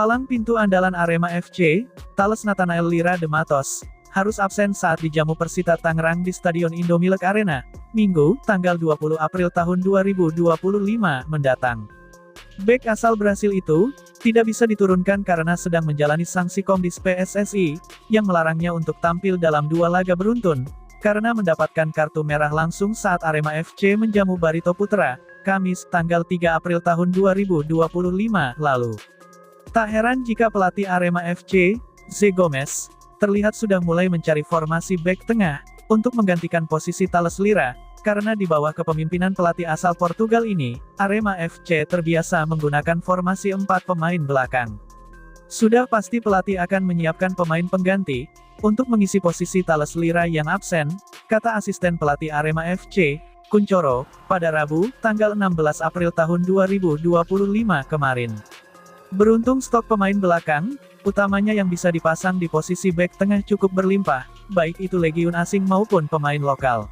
Palang pintu andalan Arema FC, Thales Nathanael Lira de Matos, harus absen saat dijamu Persita Tangerang di Stadion Indomilek Arena, Minggu, tanggal 20 April tahun 2025 mendatang. Bek asal Brasil itu, tidak bisa diturunkan karena sedang menjalani sanksi Komdis PSSI, yang melarangnya untuk tampil dalam 2 laga beruntun, karena mendapatkan kartu merah langsung saat Arema FC menjamu Barito Putra, Kamis, tanggal 3 April tahun 2025 lalu. Tak heran jika pelatih Arema FC, Zé Gomes, terlihat sudah mulai mencari formasi bek tengah, untuk menggantikan posisi Thales Lira, karena di bawah kepemimpinan pelatih asal Portugal ini, Arema FC terbiasa menggunakan formasi 4 pemain belakang. Sudah pasti pelatih akan menyiapkan pemain pengganti, untuk mengisi posisi Thales Lira yang absen, kata asisten pelatih Arema FC, Kuncoro, pada Rabu, tanggal 16 April tahun 2025 kemarin. Beruntung stok pemain belakang, utamanya yang bisa dipasang di posisi bek tengah cukup berlimpah, baik itu legiun asing maupun pemain lokal.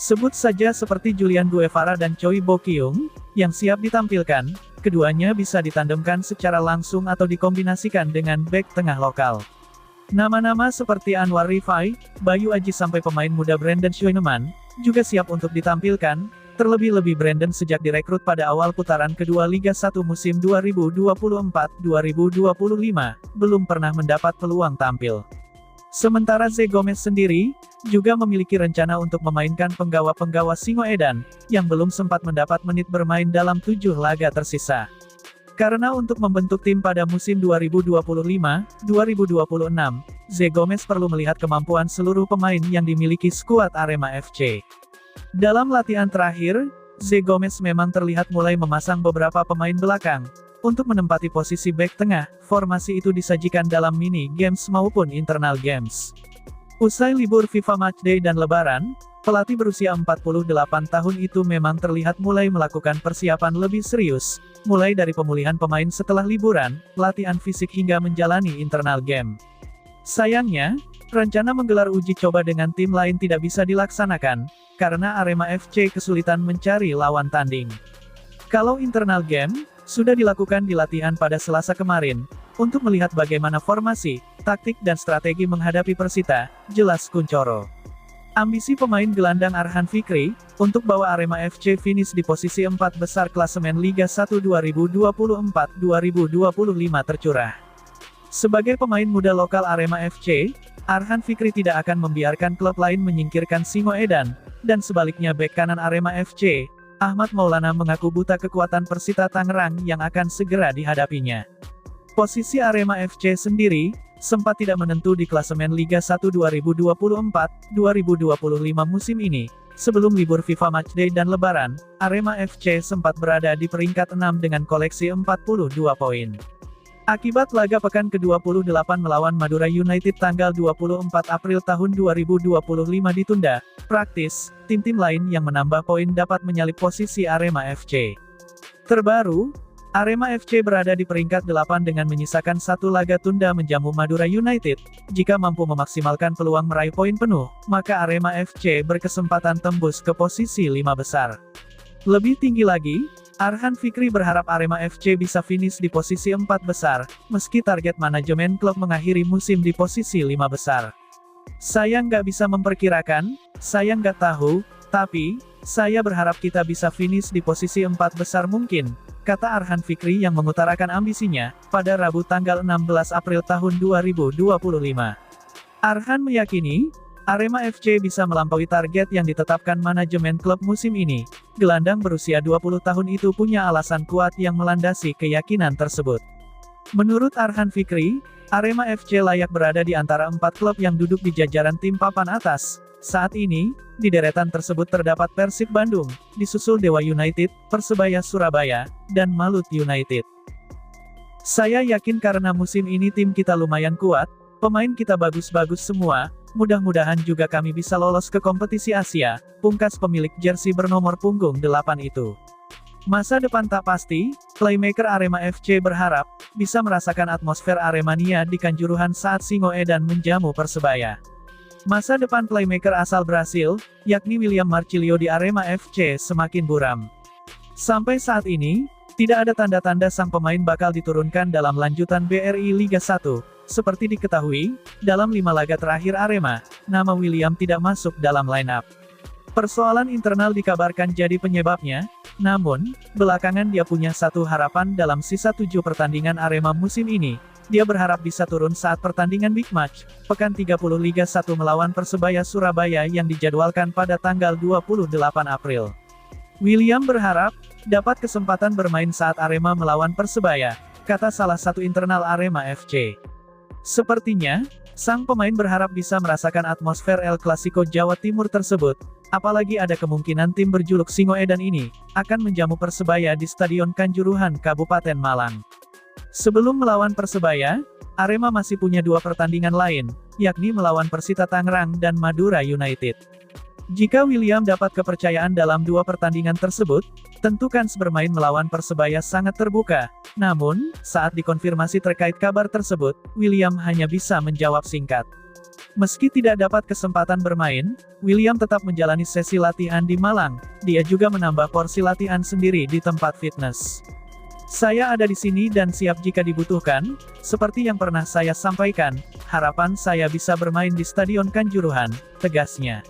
Sebut saja seperti Julian Guevara dan Choi Bo Kyung, yang siap ditampilkan, keduanya bisa ditandemkan secara langsung atau dikombinasikan dengan bek tengah lokal. Nama-nama seperti Anwar Rifai, Bayu Aji sampai pemain muda Brandon Schweineman, juga siap untuk ditampilkan, terlebih-lebih Brandon sejak direkrut pada awal putaran kedua Liga 1 musim 2024-2025, belum pernah mendapat peluang tampil. Sementara Zé Gomes sendiri, juga memiliki rencana untuk memainkan penggawa-penggawa Singoedan, yang belum sempat mendapat menit bermain dalam 7 laga tersisa. Karena untuk membentuk tim pada musim 2025-2026, Zé Gomes perlu melihat kemampuan seluruh pemain yang dimiliki skuad Arema FC. Dalam latihan terakhir, Zé Gomes memang terlihat mulai memasang beberapa pemain belakang, untuk menempati posisi bek tengah. Formasi itu disajikan dalam mini games maupun internal games. Usai libur FIFA Matchday dan Lebaran, pelatih berusia 48 tahun itu memang terlihat mulai melakukan persiapan lebih serius, mulai dari pemulihan pemain setelah liburan, latihan fisik hingga menjalani internal game. Sayangnya, rencana menggelar uji coba dengan tim lain tidak bisa dilaksanakan, karena Arema FC kesulitan mencari lawan tanding. Kalau internal game, sudah dilakukan di latihan pada Selasa kemarin, untuk melihat bagaimana formasi, taktik dan strategi menghadapi Persita, jelas Kuncoro. Ambisi pemain gelandang Arhan Fikri, untuk bawa Arema FC finish di posisi 4 besar klasemen Liga 1 2024-2025 tercurah. Sebagai pemain muda lokal Arema FC, Arhan Fikri tidak akan membiarkan klub lain menyingkirkan Singoedan, dan sebaliknya bek kanan Arema FC, Ahmad Maulana mengaku buta kekuatan Persita Tangerang yang akan segera dihadapinya. Posisi Arema FC sendiri, sempat tidak menentu di klasemen Liga 1 2024-2025 musim ini. Sebelum libur FIFA Matchday dan Lebaran, Arema FC sempat berada di peringkat 6 dengan koleksi 42 poin. Akibat laga pekan ke-28 melawan Madura United tanggal 24 April tahun 2025 ditunda, praktis, tim-tim lain yang menambah poin dapat menyalip posisi Arema FC. Terbaru, Arema FC berada di peringkat 8 dengan menyisakan 1 laga tunda menjamu Madura United. Jika mampu memaksimalkan peluang meraih poin penuh, maka Arema FC berkesempatan tembus ke posisi 5 besar. Lebih tinggi lagi, Arhan Fikri berharap Arema FC bisa finish di posisi 4 besar, meski target manajemen klub mengakhiri musim di posisi 5 besar. Saya nggak bisa memperkirakan, saya nggak tahu, tapi, saya berharap kita bisa finish di posisi 4 besar mungkin, kata Arhan Fikri yang mengutarakan ambisinya, pada Rabu tanggal 16 April tahun 2025. Arhan meyakini, Arema FC bisa melampaui target yang ditetapkan manajemen klub musim ini. Gelandang berusia 20 tahun itu punya alasan kuat yang melandasi keyakinan tersebut. Menurut Arhan Fikri, Arema FC layak berada di antara 4 klub yang duduk di jajaran tim papan atas. Saat ini, di deretan tersebut terdapat Persib Bandung, disusul Dewa United, Persebaya Surabaya, dan Malut United. Saya yakin karena musim ini tim kita lumayan kuat, pemain kita bagus-bagus semua, mudah-mudahan juga kami bisa lolos ke kompetisi Asia, pungkas pemilik jersey bernomor punggung 8 itu. Masa depan tak pasti, playmaker Arema FC berharap, bisa merasakan atmosfer Aremania di Kanjuruhan saat Singoedan menjamu Persebaya. Masa depan playmaker asal Brasil, yakni William Marcilio di Arema FC semakin buram. Sampai saat ini, Tidak ada tanda-tanda sang pemain bakal diturunkan dalam lanjutan BRI Liga 1. Seperti diketahui, dalam 5 laga terakhir Arema, nama William tidak masuk dalam line-up. Persoalan internal dikabarkan jadi penyebabnya, namun, belakangan dia punya satu harapan dalam sisa 7 pertandingan Arema musim ini. Dia berharap bisa turun saat pertandingan Big Match, Pekan 30 Liga 1 melawan Persebaya Surabaya yang dijadwalkan pada tanggal 28 April. William berharap dapat kesempatan bermain saat Arema melawan Persebaya, kata salah satu internal Arema FC. Sepertinya, sang pemain berharap bisa merasakan atmosfer El Clasico Jawa Timur tersebut, apalagi ada kemungkinan tim berjuluk Singoedan ini akan menjamu Persebaya di Stadion Kanjuruhan, Kabupaten Malang. Sebelum melawan Persebaya, Arema masih punya 2 pertandingan lain, yakni melawan Persita Tangerang dan Madura United. Jika William dapat kepercayaan dalam 2 pertandingan tersebut, tentu kans bermain melawan Persebaya sangat terbuka. Namun, saat dikonfirmasi terkait kabar tersebut, William hanya bisa menjawab singkat. Meski tidak dapat kesempatan bermain, William tetap menjalani sesi latihan di Malang. Dia juga menambah porsi latihan sendiri di tempat fitness. Saya ada di sini dan siap jika dibutuhkan, seperti yang pernah saya sampaikan, harapan saya bisa bermain di Stadion Kanjuruhan, tegasnya.